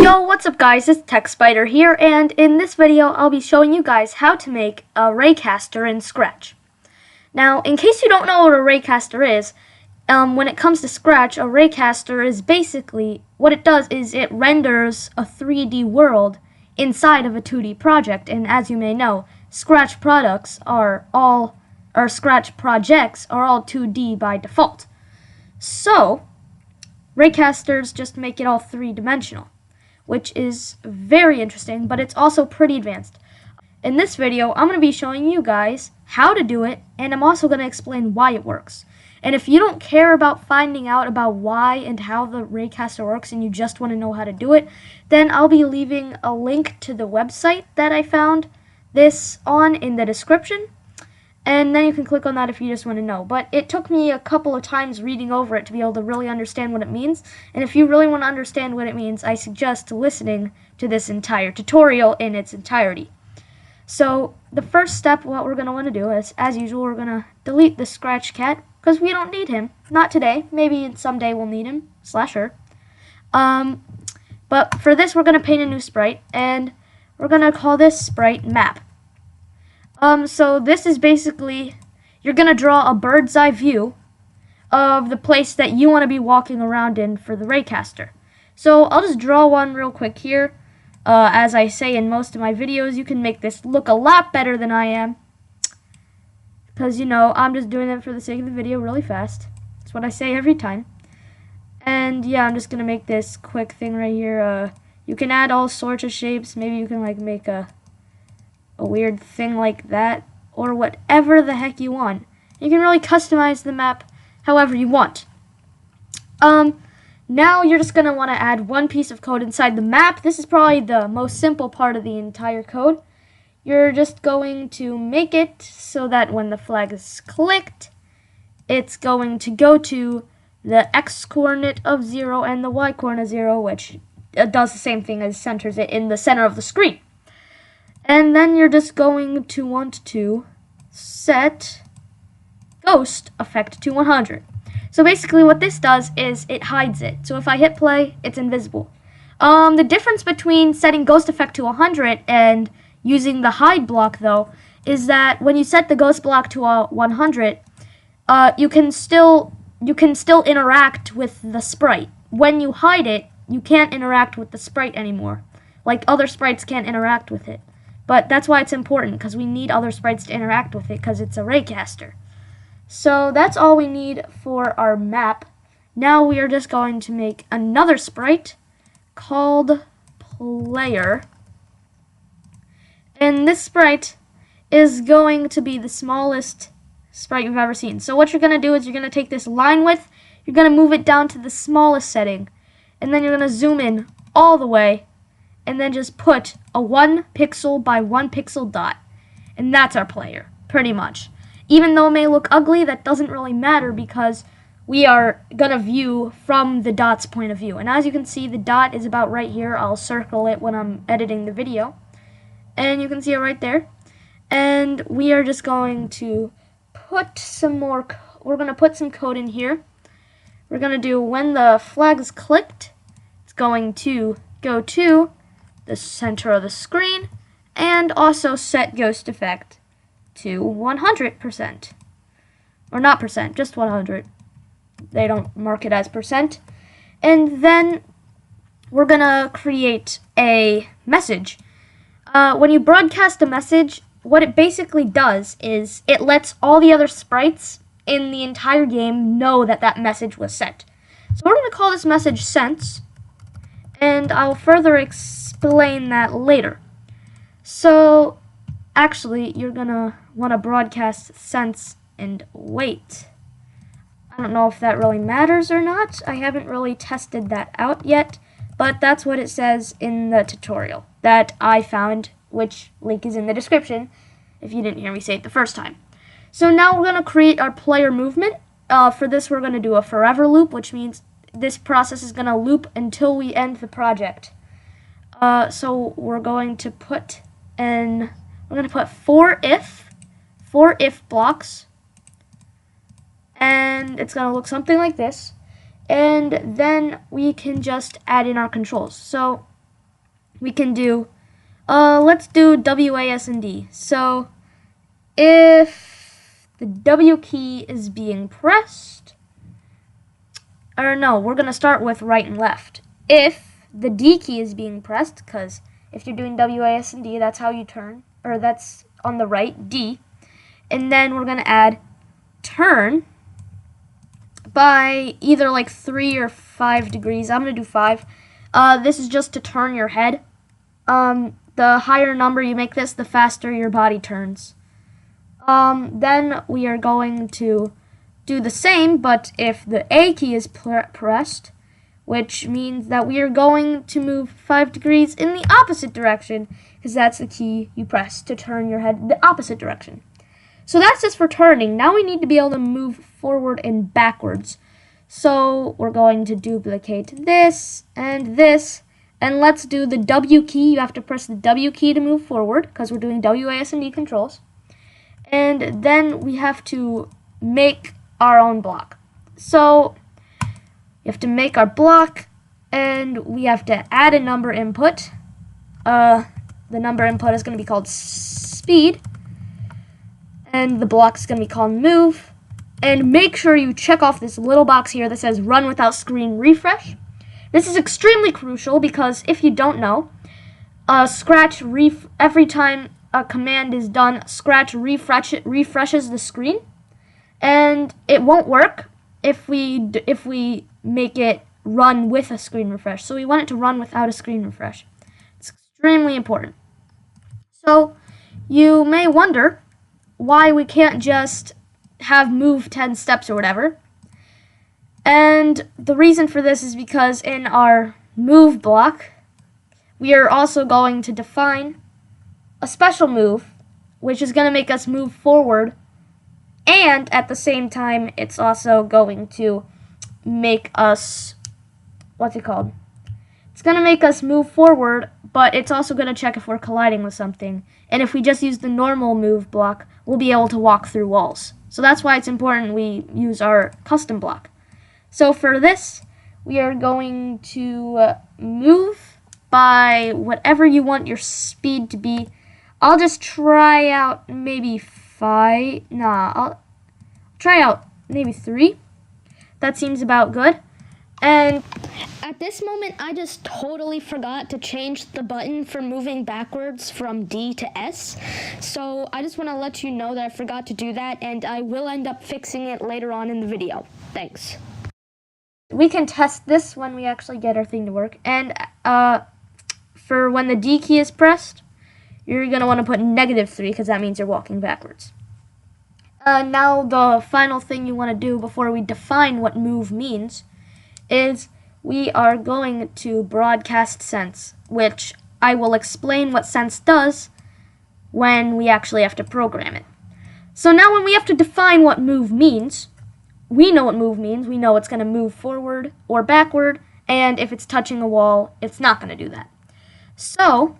Yo, what's up guys, it's TechSpider here, and in this video I'll be showing you guys how to make a Raycaster in Scratch. Now, in case you don't know what a Raycaster is, when it comes to Scratch, a Raycaster is basically, what it does is it renders a 3D world inside of a 2D project, and as you may know, Scratch projects are all 2D by default. So, Raycasters just make it all three-dimensional, which is very interesting, but it's also pretty advanced. In this video, I'm going to be showing you guys how to do it, and I'm also going to explain why it works. And if you don't care about finding out about why and how the Raycaster works and you just want to know how to do it, then I'll be leaving a link to the website that I found this on in the description. And then you can click on that if you just want to know. But it took me a couple of times reading over it to be able to really understand what it means. And if you really want to understand what it means, I suggest listening to this entire tutorial in its entirety. So the first step, what we're going to want to do is, as usual, we're going to delete the Scratch Cat, because we don't need him. Not today. Maybe someday we'll need him, /her. But for this, we're going to paint a new sprite, and we're going to call this sprite map. So this is basically, you're going to draw a bird's eye view of the place that you want to be walking around in for the Raycaster. So I'll just draw one real quick here. As I say in most of my videos, you can make this look a lot better than I am. Because, you know, I'm just doing it for the sake of the video really fast. That's what I say every time. And yeah, I'm just going to make this quick thing right here. You can add all sorts of shapes. Maybe you can like make a weird thing like that, or whatever the heck you want. You can really customize the map however you want. Now you're just going to want to add one piece of code inside the map. This is probably the most simple part of the entire code. You're just going to make it so that when the flag is clicked, it's going to go to the x coordinate of 0 and the y coordinate of 0, which does the same thing as centers it in the center of the screen. And then you're just going to want to set ghost effect to 100. So basically what this does is it hides it. So if I hit play, it's invisible. The difference between setting ghost effect to 100 and using the hide block, though, is that when you set the ghost block to 100, you can still interact with the sprite. When you hide it, you can't interact with the sprite anymore. Like, other sprites can't interact with it. But that's why it's important, because we need other sprites to interact with it, because it's a Raycaster. So that's all we need for our map. Now we are just going to make another sprite called player. And this sprite is going to be the smallest sprite you've ever seen. So what you're going to do is you're going to take this line width, you're going to move it down to the smallest setting, and then you're going to zoom in all the way, and then just put a 1 pixel by 1 pixel dot. And that's our player, pretty much. Even though it may look ugly, that doesn't really matter because we are going to view from the dot's point of view. And as you can see, the dot is about right here. I'll circle it when I'm editing the video. And you can see it right there. And we are just going to put some more, we're going to put some code in here. We're going to do when the flag is clicked, it's going to go to the center of the screen, and also set ghost effect to 100%. Or not percent, just 100. They don't mark it as percent. And then we're gonna create a message. When you broadcast a message, what it basically does is it lets all the other sprites in the entire game know that that message was sent. So we're gonna call this message sent, and I'll further explain that later. So, actually, you're gonna want to broadcast sense and wait. I don't know if that really matters or not. I haven't really tested that out yet, but that's what it says in the tutorial that I found, which link is in the description if you didn't hear me say it the first time. So now we're gonna create our player movement. For this, we're gonna do a forever loop, which means this process is going to loop until we end the project. So we're going to put four if blocks, and it's going to look something like this. And then we can just add in our controls. So we can do, let's do WASD. So if the W key is being pressed, or no, we're going to start with right and left. If the D key is being pressed, because if you're doing WASD, that's how you turn, or that's on the right, D. And then we're going to add turn by either like 3 or 5 degrees. I'm going to do 5. This is just to turn your head. The higher number you make this, the faster your body turns. Then we are going to do the same, but if the A key is pressed, which means that we are going to move 5 degrees in the opposite direction, because that's the key you press to turn your head the opposite direction. So that's just for turning. Now we need to be able to move forward and backwards. So we're going to duplicate this, and let's do the W key. You have to press the W key to move forward, because we're doing WASD controls. And then we have to make our own block. So you have to make our block, and we have to add a number input. The number input is going to be called speed, and the block is going to be called move. And make sure you check off this little box here that says run without screen refresh. This is extremely crucial because if you don't know, Scratch every time a command is done, Scratch refreshes the screen, and it won't work if we make it run with a screen refresh. So we want it to run without a screen refresh. It's extremely important. So you may wonder why we can't just have move 10 steps or whatever. And the reason for this is because in our move block, we are also going to define a special move, which is going to make us move forward, and at the same time, it's also going to make us, what's it called? It's going to make us move forward, but it's also going to check if we're colliding with something. And if we just use the normal move block, we'll be able to walk through walls. So that's why it's important we use our custom block. So for this, we are going to move by whatever you want your speed to be. I'll just try out maybe 5. I'll try out maybe 3. That seems about good. And at this moment, I just totally forgot to change the button for moving backwards from D to S. So I just want to let you know that I forgot to do that, and I will end up fixing it later on in the video. Thanks. We can test this when we actually get our thing to work. And for when the D key is pressed, you're going to want to put -3 because that means you're walking backwards. Now the final thing you want to do before we define what move means is we are going to broadcast sense, which I will explain what sense does when we actually have to program it. So now when we have to define what move means, we know what move means. We know it's going to move forward or backward, and if it's touching a wall, it's not going to do that. So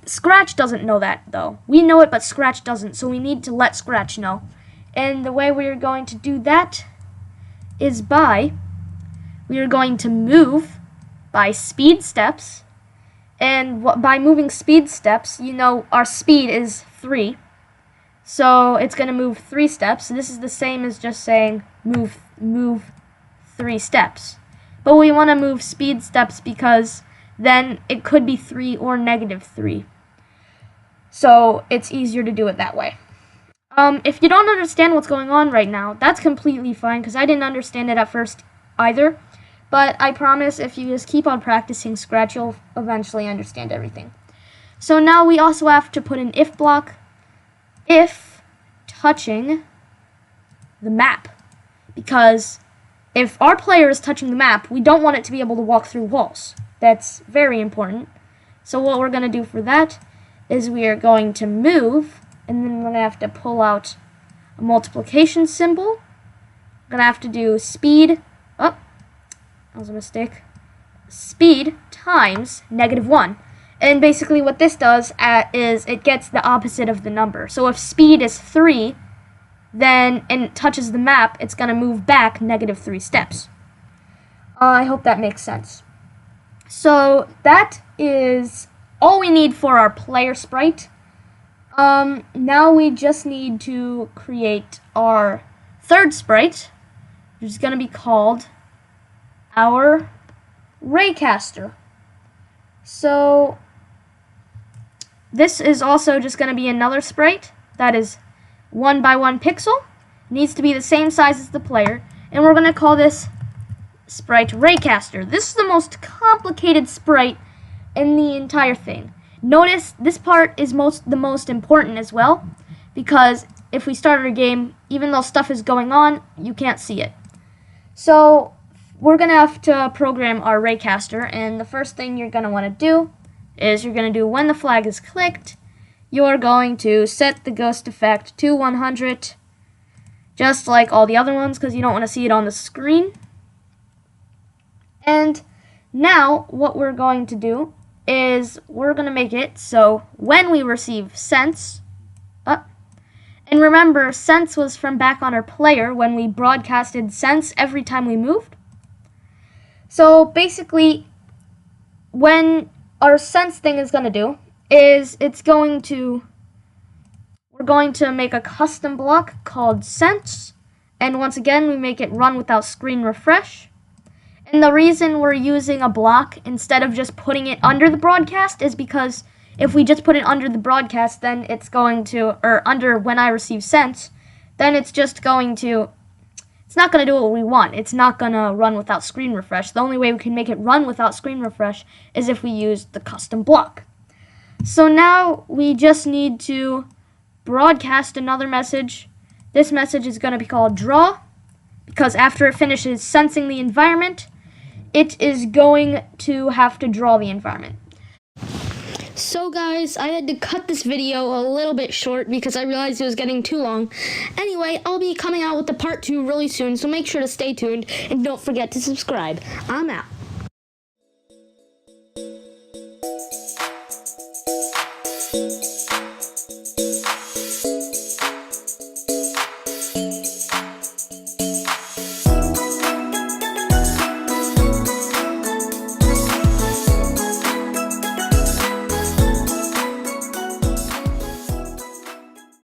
Scratch doesn't know that, though. We know it, but Scratch doesn't, so we need to let Scratch know. And the way we are going to do that is we are going to move by speed steps, and by moving speed steps, you know our speed is 3, so it's going to move 3 steps. This is the same as just saying move 3 steps, but we want to move speed steps because then it could be 3 or -3, so it's easier to do it that way. If you don't understand what's going on right now, that's completely fine because I didn't understand it at first either. But I promise if you just keep on practicing Scratch, you'll eventually understand everything. So now we also have to put an if block, if touching the map. Because if our player is touching the map, we don't want it to be able to walk through walls. That's very important. So what we're going to do for that is we are going to move, and then we're going to have to pull out a multiplication symbol. We're going to have to do speed. Oh, that was a mistake. Speed times -1. And basically what this does is it gets the opposite of the number. So if speed is 3, then and it touches the map, it's going to move back -3 steps. I hope that makes sense. So that is all we need for our player sprite. Now we just need to create our third sprite, which is going to be called our Raycaster. So this is also just going to be another sprite that is 1 by 1 pixel. It needs to be the same size as the player, and we're going to call this sprite Raycaster. This is the most complicated sprite in the entire thing. Notice this part is the most important as well, because if we start our game, even though stuff is going on, you can't see it. So we're going to have to program our Raycaster, and the first thing you're going to want to do is you're going to do when the flag is clicked, you're going to set the ghost effect to 100, just like all the other ones, because you don't want to see it on the screen. And now what we're going to do is we're going to make it so when we receive sense, and remember, sense was from back on our player when we broadcasted sense every time we moved. So basically, when our sense thing is going to do is we're going to make a custom block called sense, and once again we make it run without screen refresh. And the reason we're using a block instead of just putting it under the broadcast is because if we just put it under the broadcast, then it's going to, or under when I receive sense, then it's just going to, it's not going to do what we want. It's not going to run without screen refresh. The only way we can make it run without screen refresh is if we use the custom block. So now we just need to broadcast another message. This message is going to be called draw, because after it finishes sensing the environment, it is going to have to draw the environment. So guys, I had to cut this video a little bit short because I realized it was getting too long. Anyway, I'll be coming out with the part 2 really soon, so make sure to stay tuned and don't forget to subscribe. I'm out.